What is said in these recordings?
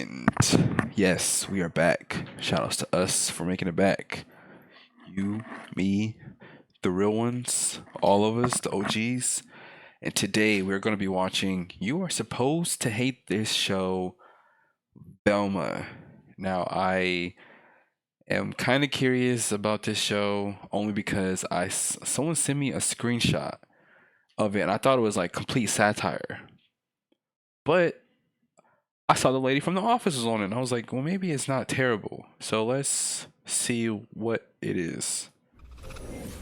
And yes, we are back. Shout outs to us for making it back. You, me, the real ones, all of us, the OGs. And today we're going to be watching You Are Supposed to Hate This Show, Velma. Now, I am kind of curious about this show only because someone sent me a screenshot of it and I thought it was like complete satire. But I saw the lady from The Office was on it, and I was like, well, maybe it's not terrible. So let's see what it is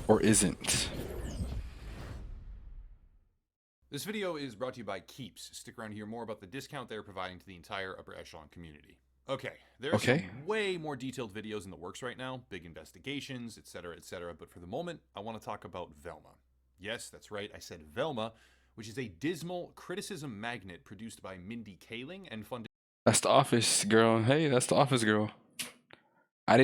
or isn't. This video is brought to you by Keeps. Stick around to hear more about the discount they're providing to the entire upper echelon community. Okay, there are some way more detailed videos in the works right now, big investigations, etc., but for the moment, I want to talk about Velma. Yes, that's right, I said Velma, which is a dismal criticism magnet produced by Mindy Kaling and funded... That's The Office girl. Hey, that's The Office girl. I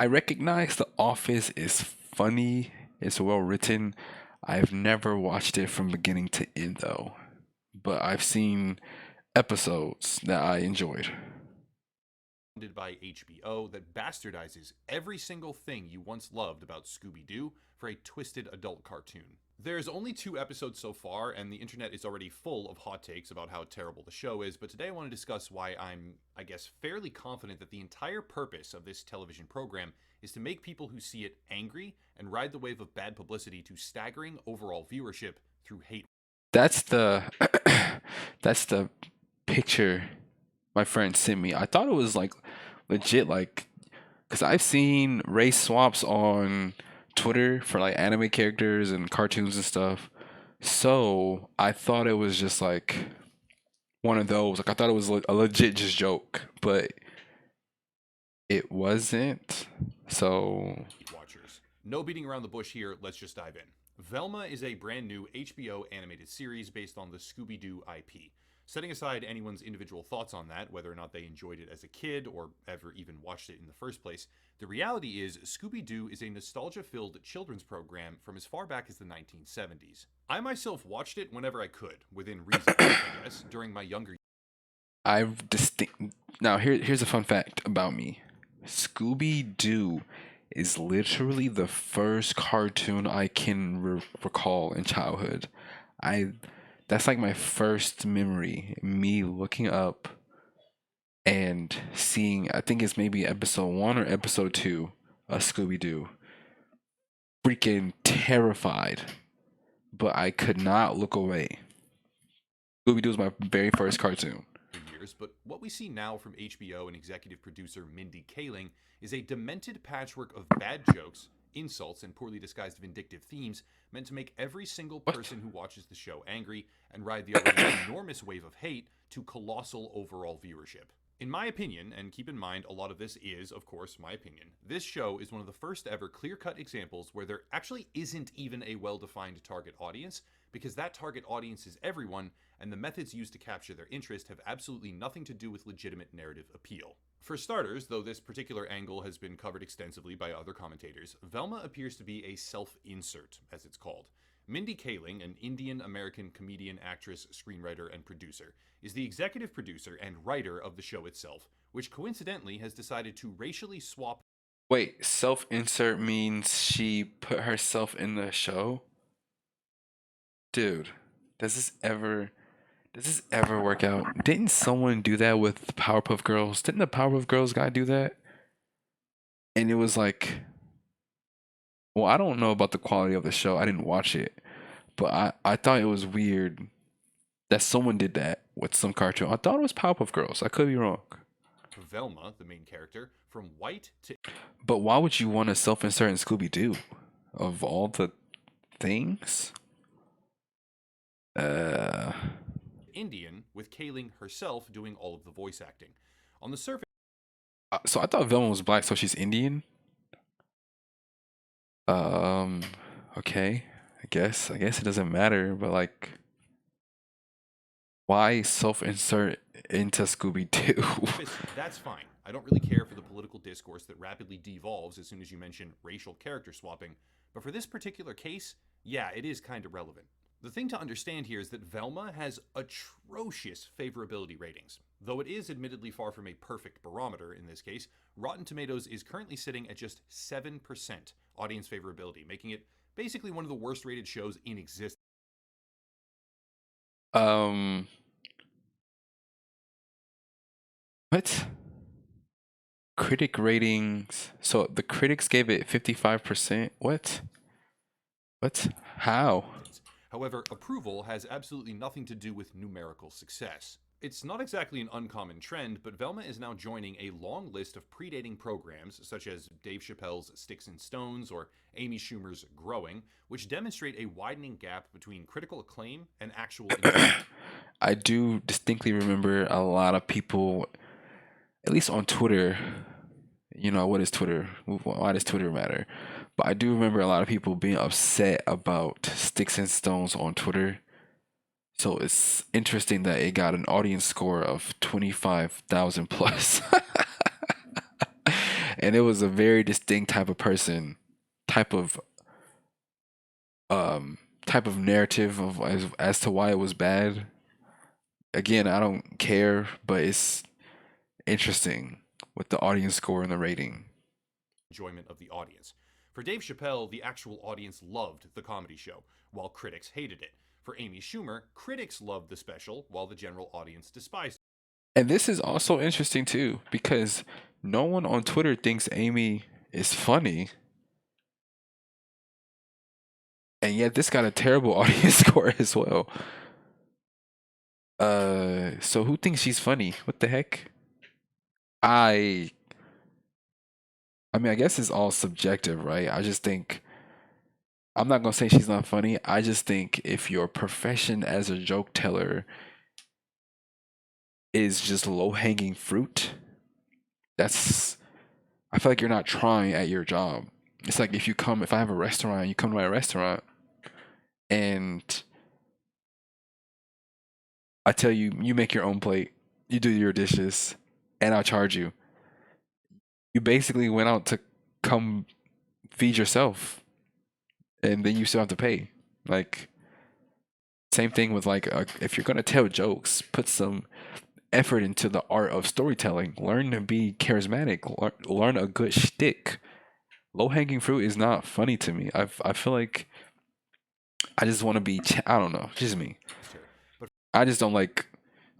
recognize The Office is funny, it's well written. I've never watched it from beginning to end though, but I've seen episodes that I enjoyed. By HBO that bastardizes every single thing you once loved about Scooby-Doo for a twisted adult cartoon. There's only 2 episodes so far, and the internet is already full of hot takes about how terrible the show is, but today I want to discuss why I'm, fairly confident that the entire purpose of this television program is to make people who see it angry and ride the wave of bad publicity to staggering overall viewership through hate. That's the that's the picture my friend sent me. I thought it was like legit, like, because I've seen race swaps on Twitter for like anime characters and cartoons and stuff. So I thought it was just like one of those. Like I thought it was a legit just joke, but it wasn't. So Watchers. No beating around the bush here, let's just dive in. Velma is a brand new HBO animated series based on the Scooby-Doo IP. Setting aside anyone's individual thoughts on that, whether or not they enjoyed it as a kid or ever even watched it in the first place, the reality is Scooby-Doo is a nostalgia-filled children's program from as far back as the 1970s. I myself watched it whenever I could, within reason, during my younger years. Now here's a fun fact about me. Scooby-Doo is literally the first cartoon I can recall in childhood. That's like my first memory, me looking up and seeing, I think it's maybe episode 1 or episode 2 of Scooby-Doo. Freaking terrified, but I could not look away. Scooby-Doo was my very first cartoon. But what we see now from HBO and executive producer Mindy Kaling is a demented patchwork of bad jokes, insults, and poorly disguised vindictive themes meant to make every single person who watches the show angry and ride the already enormous wave of hate to colossal overall viewership. In my opinion, and keep in mind a lot of this is, of course, my opinion, this show is one of the first ever clear-cut examples where there actually isn't even a well-defined target audience, because that target audience is everyone, and the methods used to capture their interest have absolutely nothing to do with legitimate narrative appeal. For starters, though this particular angle has been covered extensively by other commentators, Velma appears to be a self-insert, as it's called. Mindy Kaling, an Indian-American comedian, actress, screenwriter, and producer, is the executive producer and writer of the show itself, which coincidentally has decided to racially swap... Wait, self-insert means she put herself in the show? Dude, does this ever work out? Didn't someone do that with Powerpuff Girls? Didn't the Powerpuff Girls guy do that? And it was like, well, I don't know about the quality of the show. I didn't watch it. But I thought it was weird that someone did that with some cartoon. I thought it was Powerpuff Girls. I could be wrong. Velma, the main character, from white to... But why would you want to self-insert in Scooby-Doo? Of all the things? Indian, with Kaling herself doing all of the voice acting. On the surface... So I thought Velma was black, so she's Indian? Okay. I guess it doesn't matter, but like, why self-insert into Scooby-Doo? That's fine. I don't really care for the political discourse that rapidly devolves as soon as you mention racial character swapping, but for this particular case, yeah, it is kind of relevant. The thing to understand here is that Velma has atrocious favorability ratings. Though it is admittedly far from a perfect barometer in this case, Rotten Tomatoes is currently sitting at just 7% audience favorability, making it basically one of the worst rated shows in existence. Um, what? Critic ratings. So the critics gave it 55%. What? What? How? However, approval has absolutely nothing to do with numerical success. It's not exactly an uncommon trend, but Velma is now joining a long list of predating programs such as Dave Chappelle's Sticks and Stones or Amy Schumer's Growing, which demonstrate a widening gap between critical acclaim and actual engagement. I do distinctly remember a lot of people, at least on Twitter. You know, what is Twitter? Why does Twitter matter? But I do remember a lot of people being upset about Sticks and Stones on Twitter. So it's interesting that it got an audience score of 25,000 plus. And it was a very distinct type of person, type of um type of narrative of as to why it was bad. Again, I don't care, but it's interesting with the audience score and the rating. Enjoyment of the audience. For Dave Chappelle, the actual audience loved the comedy show, while critics hated it. For Amy Schumer, critics loved the special, while the general audience despised it. And this is also interesting too, because no one on Twitter thinks Amy is funny, and yet this got a terrible audience score as well. So who thinks she's funny? What the heck? I I mean, I guess it's all subjective, right? I just think I'm not gonna say she's not funny. I just think if your profession as a joke teller is just low hanging fruit, that's I feel like you're not trying at your job. It's like if I have a restaurant, you come to my restaurant and I tell you, you make your own plate, you do your dishes, and I'll charge you. You basically went out to come feed yourself, and then you still have to pay. Like, same thing with if you're gonna tell jokes, put some effort into the art of storytelling. Learn to be charismatic. Learn a good shtick. Low hanging fruit is not funny to me. I feel like I just want to be. I don't know. Just me. But I just don't like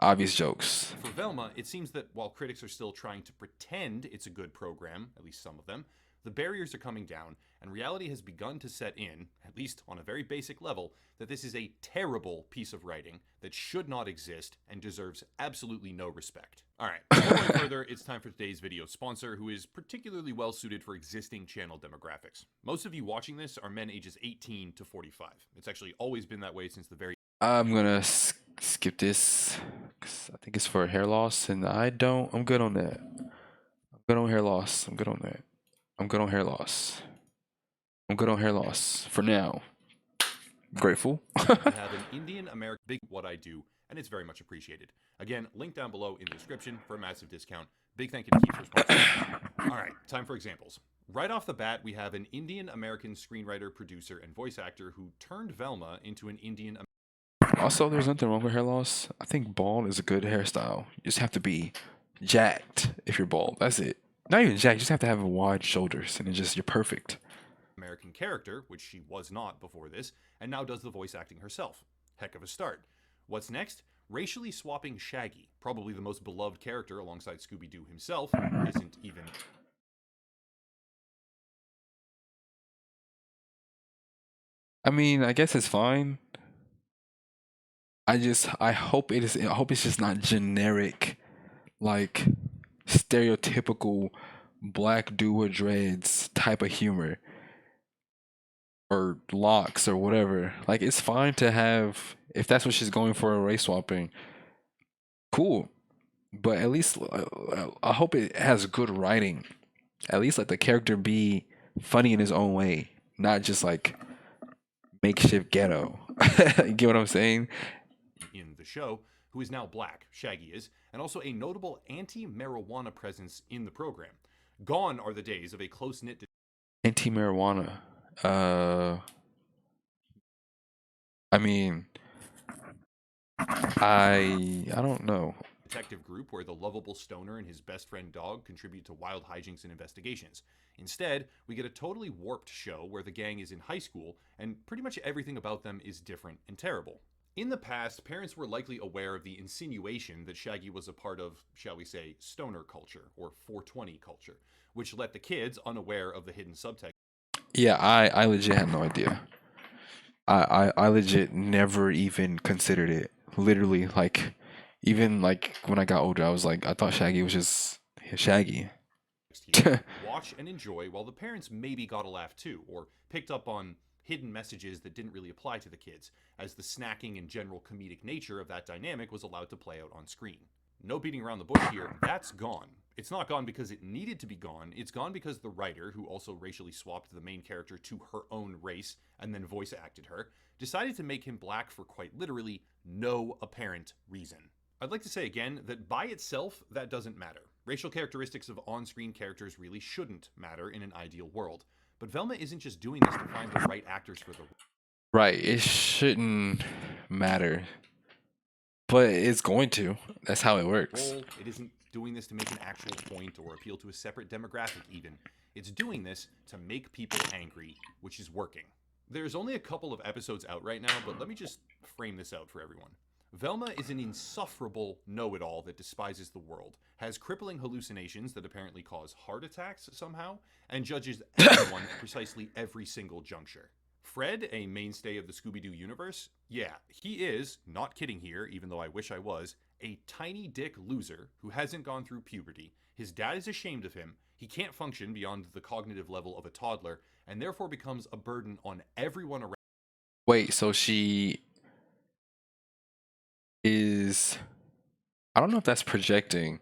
obvious jokes. for Velma, it seems that while critics are still trying to pretend it's a good program, at least some of them, the barriers are coming down, and reality has begun to set in, at least on a very basic level, that this is a terrible piece of writing that should not exist and deserves absolutely no respect. Alright, before going further, it's time for today's video sponsor, who is particularly well suited for existing channel demographics. Most of you watching this are men ages 18 to 45. It's actually always been that way since the very I'm gonna skip this 'cause I think it's for hair loss, and I don't. I'm good on that. I'm good on hair loss. I'm good on that. I'm good on hair loss. I'm good on hair loss for now. Grateful. we have an Indian American big what I do, and it's very much appreciated. Again, link down below in the description for a massive discount. Big thank you to Keith for sponsoring. All right, time for examples. Right off the bat, we have an Indian American screenwriter, producer, and voice actor who turned Velma into an Indian. Also, there's nothing wrong with hair loss. I think bald is a good hairstyle. You just have to be jacked if you're bald. That's it. Not even jacked. You just have to have wide shoulders, and you're perfect. American character, which she was not before this, and now does the voice acting herself. Heck of a start. What's next? Racially swapping Shaggy, probably the most beloved character alongside Scooby-Doo himself, isn't even. I mean, I guess it's fine. I hope it is. I hope it's just not generic, like stereotypical black dude with dreads type of humor or locks or whatever. Like it's fine to have if that's what she's going for a race swapping. Cool, but at least I hope it has good writing. At least let the character be funny in his own way, not just like makeshift ghetto. You get what I'm saying? In the show, who is now black, Shaggy is, and also a notable anti-marijuana presence in the program. Gone are the days of a close-knit Anti-marijuana. I mean, I don't know. detective group where the lovable stoner and his best friend dog contribute to wild hijinks and investigations. Instead, we get a totally warped show where the gang is in high school and pretty much everything about them is different and terrible. In the past, parents were likely aware of the insinuation that Shaggy was a part of, shall we say, stoner culture or 420 culture, which let the kids, unaware of the hidden subtext, Yeah, I legit had no idea. I legit never even considered it. Literally, like, even like when I got older, I was like, I thought Shaggy was just Shaggy. here, watch and enjoy while the parents maybe got a laugh too, or picked up on hidden messages that didn't really apply to the kids, as the snacking and general comedic nature of that dynamic was allowed to play out on screen. No beating around the bush here, that's gone. It's not gone because it needed to be gone, it's gone because the writer, who also racially swapped the main character to her own race and then voice acted her, decided to make him black for quite literally no apparent reason. I'd like to say again that by itself, that doesn't matter. Racial characteristics of on screen characters really shouldn't matter in an ideal world. But Velma isn't just doing this to find the right actors for the Right, it shouldn't matter, but it's going to. That's how it works. role. It isn't doing this to make an actual point or appeal to a separate demographic, even. It's doing this to make people angry, which is working. There's only a couple of episodes out right now, but let me just frame this out for everyone. Velma is an insufferable know it all that despises the world, has crippling hallucinations that apparently cause heart attacks somehow, and judges everyone at precisely every single juncture. Fred, a mainstay of the Scooby Doo universe, yeah, he is, not kidding here, even though I wish I was, a tiny dick loser who hasn't gone through puberty. His dad is ashamed of him, he can't function beyond the cognitive level of a toddler, and therefore becomes a burden on everyone around. Wait, so she is. I don't know if that's projecting,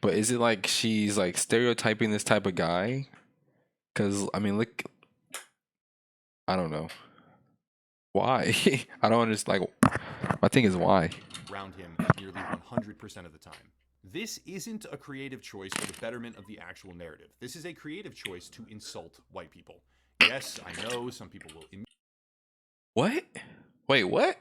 but is it like she's like stereotyping this type of guy? Because, I mean, look, I don't know. Why? I don't understand. Like, my thing is why. Around him nearly 100% of the time. This isn't a creative choice for the betterment of the actual narrative. This is a creative choice to insult white people. Yes, I know some people will What? Wait, what?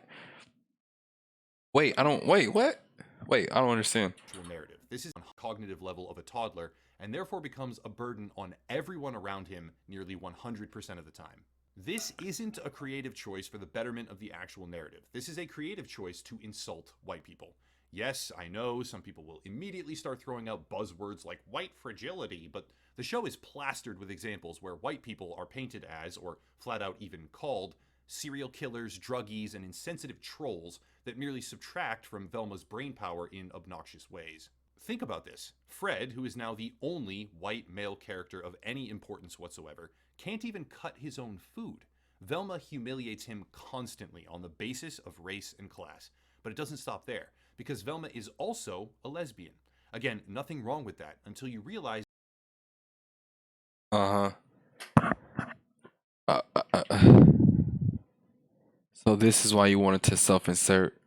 Wait, I don't. Wait, what? Wait, I don't understand. actual narrative. This is on cognitive level of a toddler and therefore becomes a burden on everyone around him nearly 100% of the time. This isn't a creative choice for the betterment of the actual narrative. This is a creative choice to insult white people. Yes, I know some people will immediately start throwing out buzzwords like white fragility, but the show is plastered with examples where white people are painted as, or flat out even called, serial killers, druggies, and insensitive trolls that merely subtract from Velma's brainpower in obnoxious ways. Think about this. Fred, who is now the only white male character of any importance whatsoever, can't even cut his own food. Velma humiliates him constantly on the basis of race and class. But it doesn't stop there, because Velma is also a lesbian. Again, nothing wrong with that until you realize. Uh huh. So this is why you wanted to self-insert.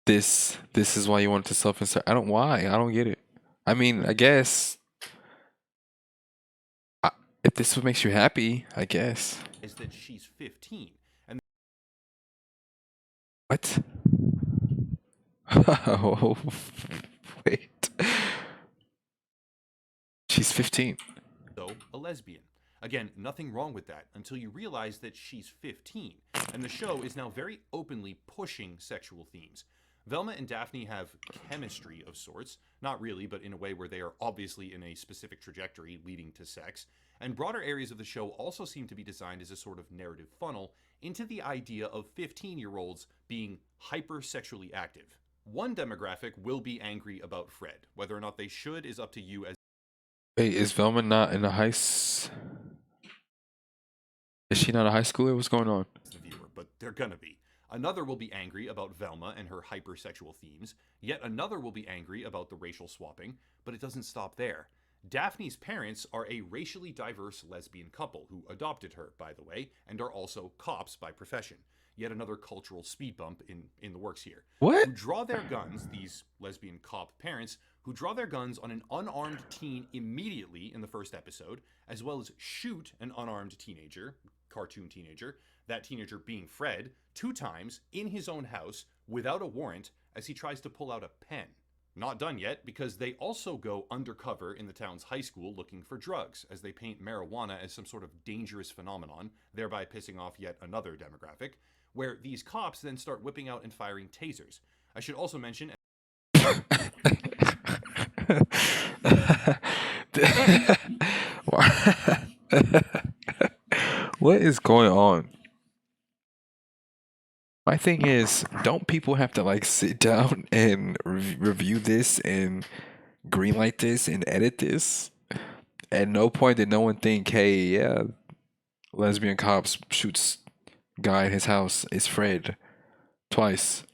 This is why you wanted to self-insert. I don't. Why? I don't get it. I mean, I guess I, if this what makes you happy, I guess. Is that she's 15. And What? Oh, wait. She's 15. so a lesbian. Again, nothing wrong with that until you realize that she's 15, and the show is now very openly pushing sexual themes. Velma and Daphne have chemistry of sorts, not really, but in a way where they are obviously in a specific trajectory leading to sex, and broader areas of the show also seem to be designed as a sort of narrative funnel into the idea of 15-year-olds being hyper-sexually active. One demographic will be angry about Fred. Whether or not they should is up to you as Wait, is Velma not in a Is she not a high schooler? What's going on? the viewer, but they're gonna be. Another will be angry about Velma and her hypersexual themes. Yet another will be angry about the racial swapping, but it doesn't stop there. Daphne's parents are a racially diverse lesbian couple who adopted her, by the way, and are also cops by profession. Yet another cultural speed bump in the works here. What? Who draw their guns, these lesbian cop parents, who draw their guns on an unarmed teen immediately in the first episode, as well as shoot an unarmed teenager, cartoon teenager, that teenager being Fred, 2 times in his own house without a warrant, as he tries to pull out a pen. Not done yet, because they also go undercover in the town's high school looking for drugs, as they paint marijuana as some sort of dangerous phenomenon, thereby pissing off yet another demographic, where these cops then start whipping out and firing tasers. I should also mention... What is going on? My thing is, don't people have to like sit down and review this and greenlight this and edit this? At no point did no one think, hey, yeah, lesbian cops shoots guy in his house. It's Fred. Twice.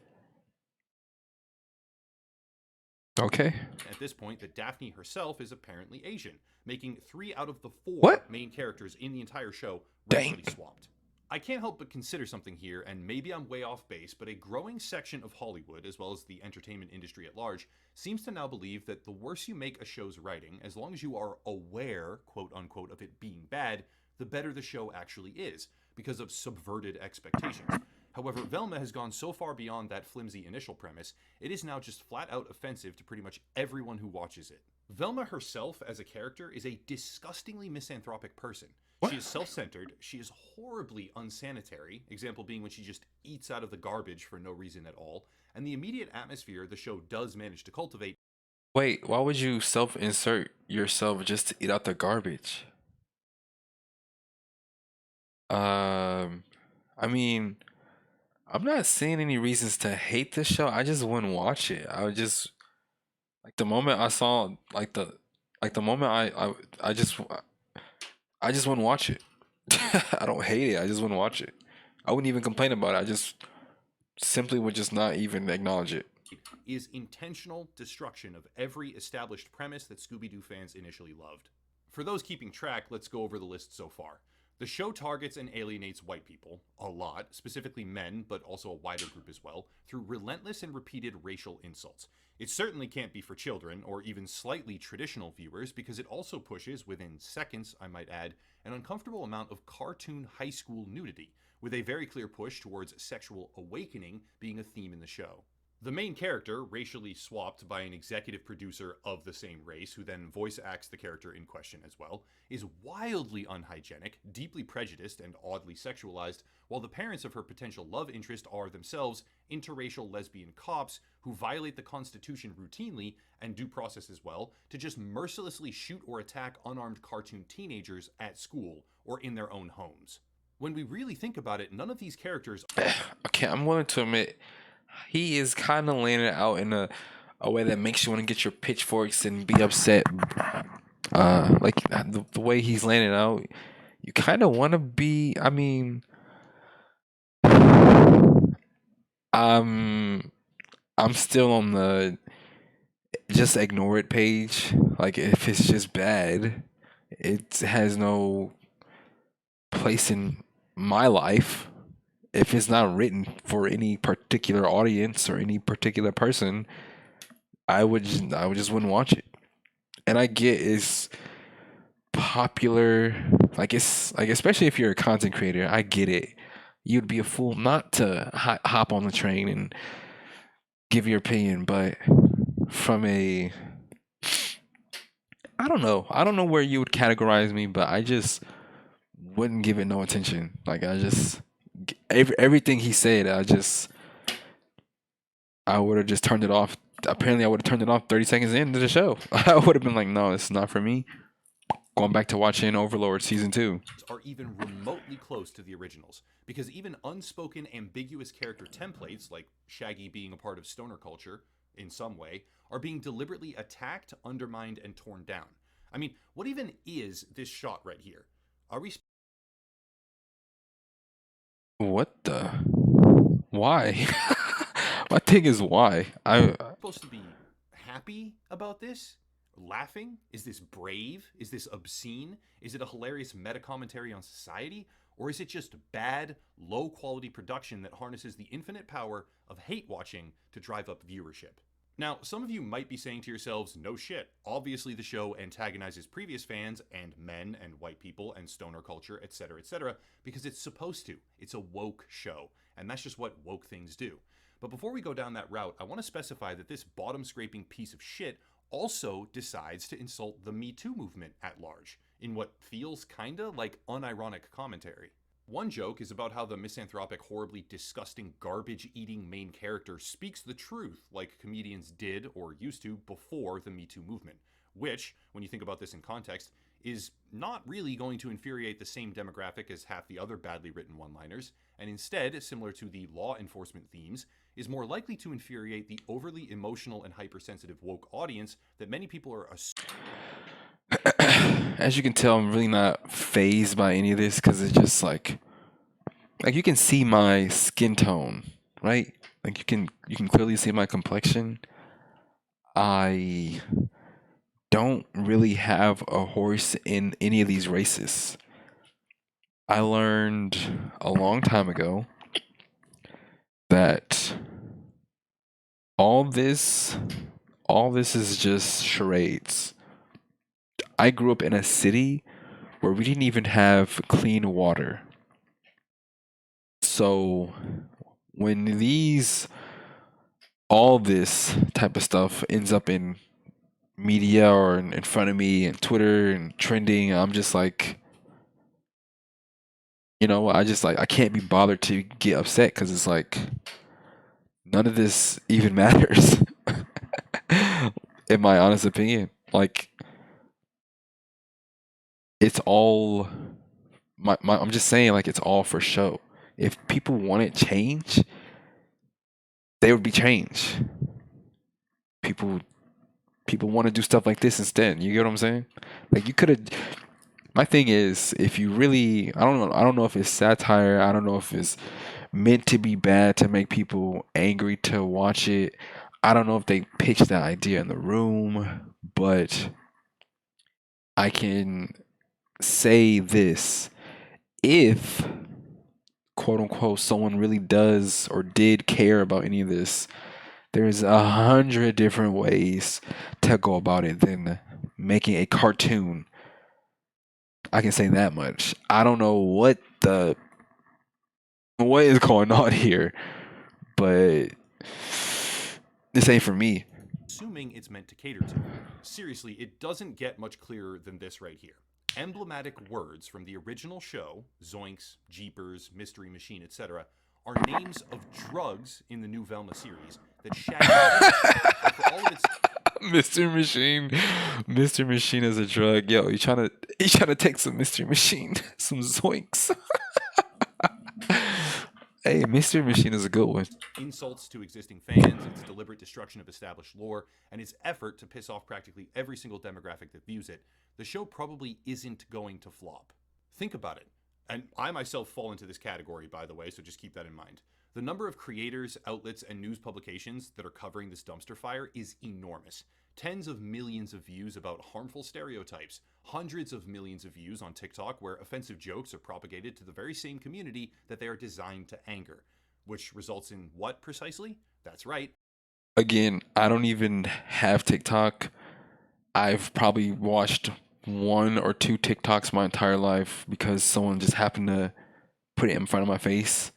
Okay. At this point, that Daphne herself is apparently Asian, making 3 out of the 4 What? main characters in the entire show Dang. racially swapped. I can't help but consider something here, and maybe I'm way off base, but a growing section of Hollywood, as well as the entertainment industry at large, seems to now believe that the worse you make a show's writing, as long as you are aware, quote unquote, of it being bad, the better the show actually is, because of subverted expectations. However, Velma has gone so far beyond that flimsy initial premise, it is now just flat out offensive to pretty much everyone who watches it. Velma herself, as a character, is a disgustingly misanthropic person. What? She is self-centered, she is horribly unsanitary, example being when she just eats out of the garbage for no reason at all, and the immediate atmosphere the show does manage to cultivate. Wait, why would you self-insert yourself just to eat out the garbage? I mean, I'm not seeing any reasons to hate this show. I just wouldn't watch it. I would just like the moment I saw like the moment I just wouldn't watch it. I don't hate it. I just wouldn't watch it. I wouldn't even complain about it. I just simply would just not even acknowledge it. Is intentional destruction of every established premise that Scooby-Doo fans initially loved. For those keeping track, let's go over the list so far. The show targets and alienates white people, a lot, specifically men, but also a wider group as well, through relentless and repeated racial insults. It certainly can't be for children, or even slightly traditional viewers, because it also pushes, within seconds I might add, an uncomfortable amount of cartoon high school nudity, with a very clear push towards sexual awakening being a theme in the show. The main character, racially swapped by an executive producer of the same race, who then voice acts the character in question as well, is wildly unhygienic, deeply prejudiced, and oddly sexualized, while the parents of her potential love interest are themselves interracial lesbian cops who violate the Constitution routinely, and due process as well, to just mercilessly shoot or attack unarmed cartoon teenagers at school or in their own homes. When we really think about it, none of these characters... Okay, I'm willing to admit he is kind of laying it out in a way that makes you want to get your pitchforks and be upset. Like the way he's laying it out, you kind of want to be. I mean, I'm I'm still on the just ignore it page. Like if it's just bad, it has no place in my life. If it's not written for any particular audience or any particular person, I would just wouldn't watch it. And I get it's popular, like it's like especially if you're a content creator, I get it. You'd be a fool not to hop on the train and give your opinion, but from a I don't know where you would categorize me, but I just wouldn't give it no attention. Like I just everything he said, I would have just turned it off. Apparently, I would have turned it off 30 seconds into the show. I would have been like, no, it's not for me. Going back to watching Overlord season 2. Are even remotely close to the originals, because even unspoken ambiguous character templates, like Shaggy being a part of stoner culture in some way, are being deliberately attacked, undermined, and torn down. I mean, what even is this shot right here? Are we What the? Why? My thing is why. supposed to be happy about this? Laughing? Is this brave? Is this obscene? Is it a hilarious meta commentary on society? Or is it just bad, low quality production that harnesses the infinite power of hate watching to drive up viewership? Now, some of you might be saying to yourselves, no shit, obviously the show antagonizes previous fans and men and white people and stoner culture, etc., because it's supposed to. It's a woke show, and that's just what woke things do. But before we go down that route, I want to specify that this bottom scraping piece of shit also decides to insult the Me Too movement at large, in what feels kinda like unironic commentary. One joke is about how the misanthropic, horribly disgusting, garbage eating main character speaks the truth like comedians did or used to before the Me Too movement, which, when you think about this in context, is not really going to infuriate the same demographic as half the other badly written one liners, and instead, similar to the law enforcement themes, is more likely to infuriate the overly emotional and hypersensitive woke audience that many people are As you can tell, I'm really not phased by any of this because it's just like you can see my skin tone, right? Like you can clearly see my complexion. I don't really have a horse in any of these races. I learned a long time ago that all this all this is just charades. I grew up in a city where we didn't even have clean water. So when these all this type of stuff ends up in media or in front of me and Twitter and trending, I'm just like, I just like I can't be bothered to get upset because it's like none of this even matters. In my honest opinion, like it's all I'm just saying like it's all for show. If people wanted change, they would be change. People people want to do stuff like this instead. You get what I'm saying? Like you could have. My thing is, if you really, I don't know. I don't know if it's satire. I don't know if it's meant to be bad to make people angry to watch it. I don't know if they pitched that idea in the room, but I can say this: if quote unquote someone really does or did care about any of this, there's 100 different ways to go about it than making a cartoon. I can say that much. I don't know what is going on here, but this ain't for me. assuming it's meant to cater to. Seriously, it doesn't get much clearer than this right here. Emblematic words from the original show, Zoinks, Jeepers, Mystery Machine, etc., are names of drugs in the new Velma series that Shaggy takes. And for all of its Mr. Machine, Mr. Machine is a drug. Yo, you trying to take some Mr. Machine, some zoinks. Hey, Mr. Machine is a good one. insults to existing fans, its deliberate destruction of established lore, and its effort to piss off practically every single demographic that views it, the show probably isn't going to flop. Think about it. And I myself fall into this category, by the way, so just keep that in mind. The number of creators, outlets, and news publications that are covering this dumpster fire is enormous. Tens of millions of views about harmful stereotypes, hundreds of millions of views on TikTok where offensive jokes are propagated to the very same community that they are designed to anger, which results in what precisely? That's right. Again, I don't even have TikTok. I've probably watched one or two TikToks my entire life because someone just happened to put it in front of my face.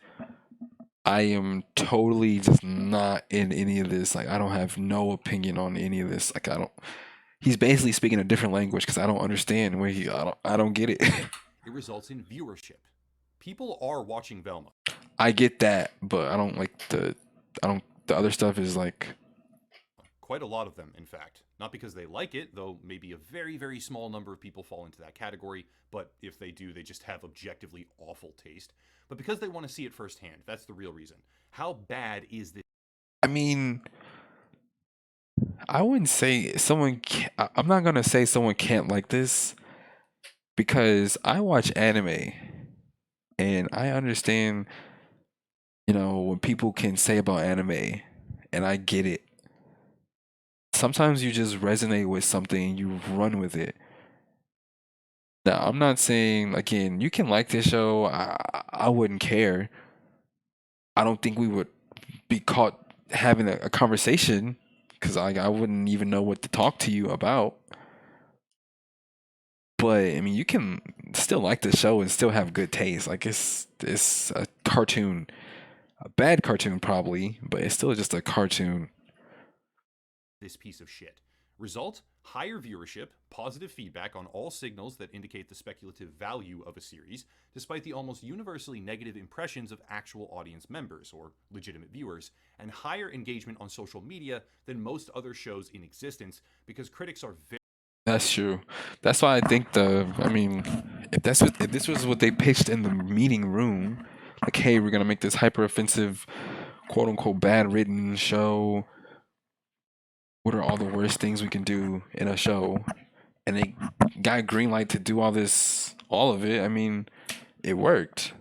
I am totally just not in any of this. Like I don't have no opinion on any of this. Like I don't. He's basically speaking a different language because I don't understand where he. I don't get it. It results in viewership. People are watching Velma. I get that, but I don't like the. I don't. The other stuff is like. Quite a lot of them, in fact. Not because they like it, though maybe a very, very small number of people fall into that category, but if they do, they just have objectively awful taste. But because they want to see it firsthand. That's the real reason. How bad is this? I mean, I wouldn't say someone. I'm not gonna say someone can't like this because I watch anime and I understand. What people can say about anime, and I get it. Sometimes you just resonate with something and you run with it. Now, I'm not saying again, you can like this show. I wouldn't care. I don't think we would be caught having a conversation because I wouldn't even know what to talk to you about. But I mean, you can still like the show and still have good taste. Like it's a cartoon. A bad cartoon, probably, but it's still just a cartoon. This piece of shit. Result: higher viewership, positive feedback on all signals that indicate the speculative value of a series, despite the almost universally negative impressions of actual audience members, or legitimate viewers, and higher engagement on social media than most other shows in existence, because critics are very. That's true. That's why I think I mean, if this was what they pitched in the meeting room, like, hey, we're gonna make this hyper offensive, quote unquote, bad written show. What are all the worst things we can do in a show? And they got green light to do all of it. I mean, it worked.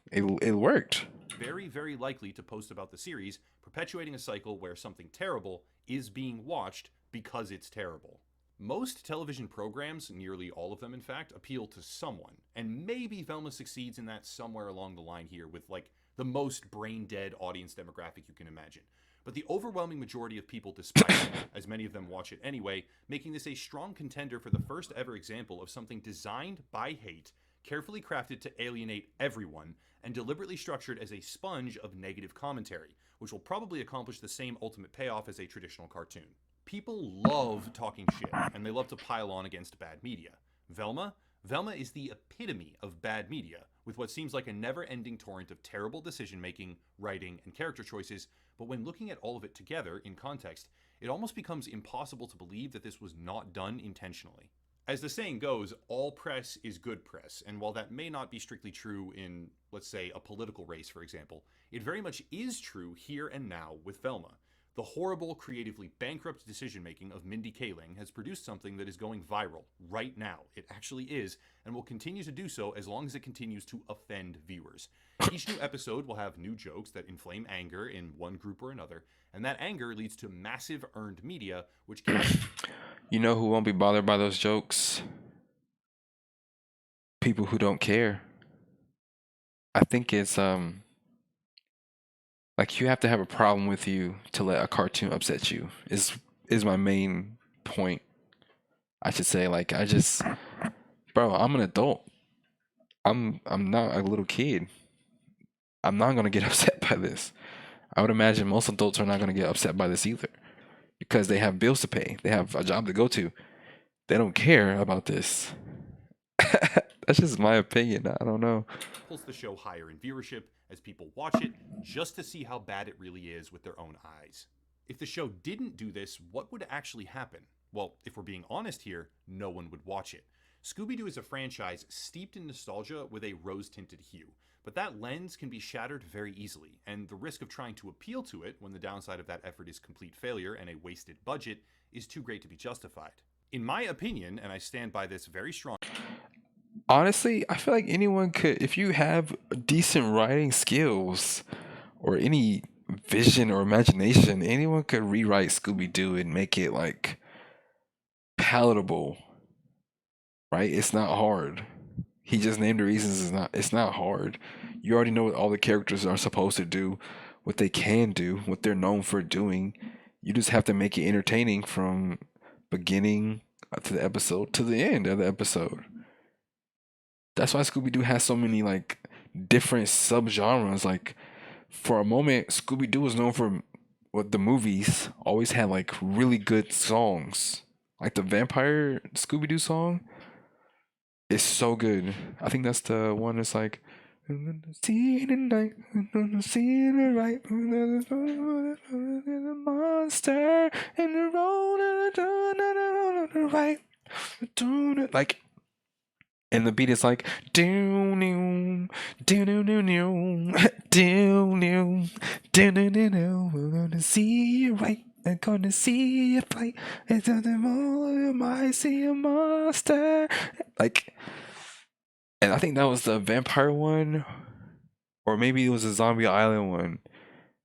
It worked. Very, very likely to post about the series, perpetuating a cycle where something terrible is being watched because it's terrible. Most television programs, nearly all of them in fact, appeal to someone, and maybe Velma succeeds in that somewhere along the line here with like the most brain dead audience demographic you can imagine. But the overwhelming majority of people despise it, as many of them watch it anyway, making this a strong contender for the first ever example of something designed by hate, carefully crafted to alienate everyone, and deliberately structured as a sponge of negative commentary, which will probably accomplish the same ultimate payoff as a traditional cartoon. People love talking shit, and they love to pile on against bad media. Velma? Velma is the epitome of bad media, with what seems like a never ending torrent of terrible decision making, writing, and character choices, but when looking at all of it together in context, it almost becomes impossible to believe that this was not done intentionally. As the saying goes, all press is good press, and while that may not be strictly true in, let's say, a political race, for example, it very much is true here and now with Velma. The horrible, creatively bankrupt decision making of Mindy Kaling has produced something that is going viral right now. It actually is, and will continue to do so as long as it continues to offend viewers. Each new episode will have new jokes that inflame anger in one group or another, and that anger leads to massive earned media, which can. You know who won't be bothered by those jokes? People who don't care. I think it's like you have to have a problem with you to let a cartoon upset you. Is my main point. I should say, like, bro, I'm an adult. I'm not a little kid. I'm not gonna get upset by this. I would imagine most adults are not gonna get upset by this either because they have bills to pay. They have a job to go to. They don't care about this. That's just my opinion. I don't know. Pulls the show higher in viewership as people watch it just to see how bad it really is with their own eyes. If the show didn't do this, what would actually happen? Well, if we're being honest here, no one would watch it. Scooby Doo is a franchise steeped in nostalgia with a rose tinted hue, but that lens can be shattered very easily, and the risk of trying to appeal to it when the downside of that effort is complete failure and a wasted budget is too great to be justified. In my opinion, and I stand by this very strongly. Honestly, I feel like anyone could, if you have decent writing skills or any vision or imagination, anyone could rewrite Scooby Doo and make it like palatable, right? It's not hard. He just named the reasons. It's not hard. You already know what all the characters are supposed to do, what they can do, what they're known for doing. You just have to make it entertaining from beginning to the episode to the end of the episode. That's why Scooby Doo has so many like different subgenres. Like for a moment, Scooby Doo was known for what the movies always had like really good songs. Like the Vampire Scooby Doo song is so good. I think that's the one that's like see the night, see the right, the monster and the road and the right, like, and the beat is like do new do do do new do new do do do do. We're gonna see you right. I'm gonna see you fight. It's on the moon. You might see a monster. Like, and I think that was the vampire one, or maybe it was a zombie island one.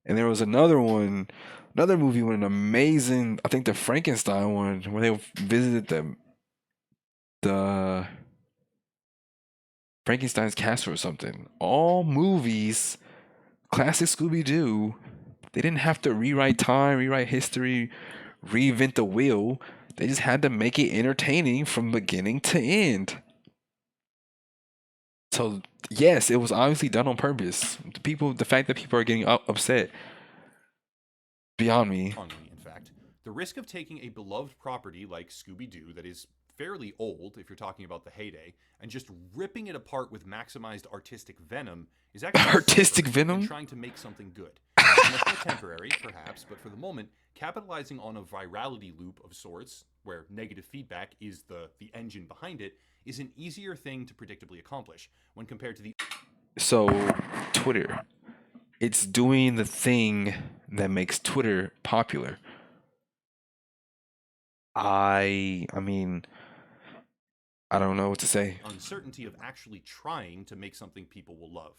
And there was another one, another movie with an amazing. I think the Frankenstein one, where they visited the Frankenstein's castle or something. All movies, classic Scooby Doo. They didn't have to rewrite time, rewrite history, reinvent the wheel. They just had to make it entertaining from beginning to end. So yes, it was obviously done on purpose. The fact that people are getting upset, beyond me. In fact, the risk of taking a beloved property like Scooby Doo, that is fairly old if you're talking about the heyday, and just ripping it apart with maximized artistic venom is actually Artistic safer than venom. trying to make something good. It's much more temporary, perhaps, but for the moment, capitalizing on a virality loop of sorts, where negative feedback is the engine behind it, is an easier thing to predictably accomplish when compared to the So Twitter, it's doing the thing that makes Twitter popular. I mean, I don't know what to say. uncertainty of actually trying to make something people will love.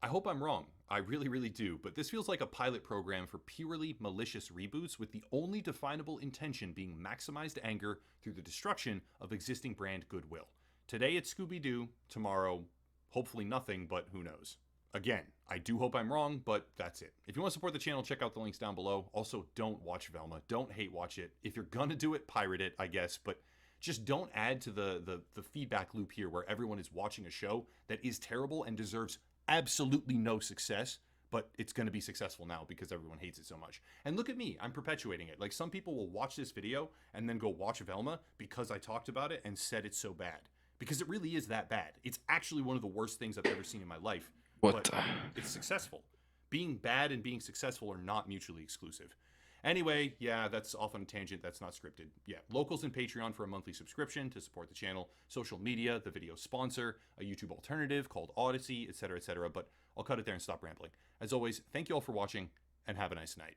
I hope I'm wrong. I really, really do. But this feels like a pilot program for purely malicious reboots with the only definable intention being maximized anger through the destruction of existing brand goodwill. Today it's Scooby Doo, tomorrow, hopefully nothing, but who knows. Again, I do hope I'm wrong, but that's it. If you want to support the channel, check out the links down below. Also, don't watch Velma. Don't hate watch it. If you're gonna do it, pirate it, I guess, but just don't add to the feedback loop here where everyone is watching a show that is terrible and deserves absolutely no success, but it's going to be successful now because everyone hates it so much. And look at me, I'm perpetuating it. Like, some people will watch this video and then go watch Velma because I talked about it and said it's so bad. Because it really is that bad. It's actually one of the worst things I've ever seen in my life, What? but it's successful. Being bad and being successful are not mutually exclusive. Anyway, yeah, that's off on a tangent. That's not scripted. Yeah, locals and Patreon for a monthly subscription to support the channel, social media, the video sponsor, a YouTube alternative called Odyssey, etc., etc. But I'll cut it there and stop rambling. As always, thank you all for watching, and have a nice night.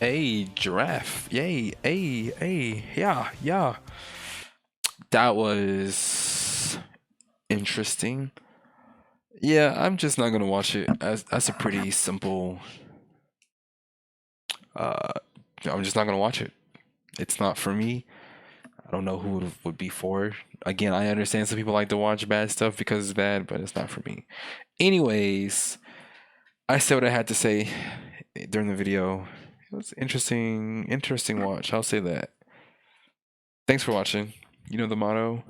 Hey, giraffe. Yay. Hey. Yeah, yeah. That was interesting. Yeah, I'm just not gonna watch it. That's a pretty simple. Uh, I'm just not gonna watch it. It's not for me. I don't know who it would be for. Again, I understand some people like to watch bad stuff because it's bad, but it's not for me. Anyways, I said what I had to say during the video. It was interesting watch. I'll say that. Thanks for watching. You know the motto.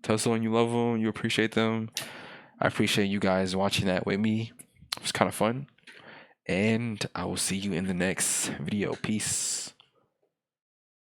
Tell someone you love them, you appreciate them. I appreciate you guys watching that with me. It was kind of fun. And I will see you in the next video. Peace.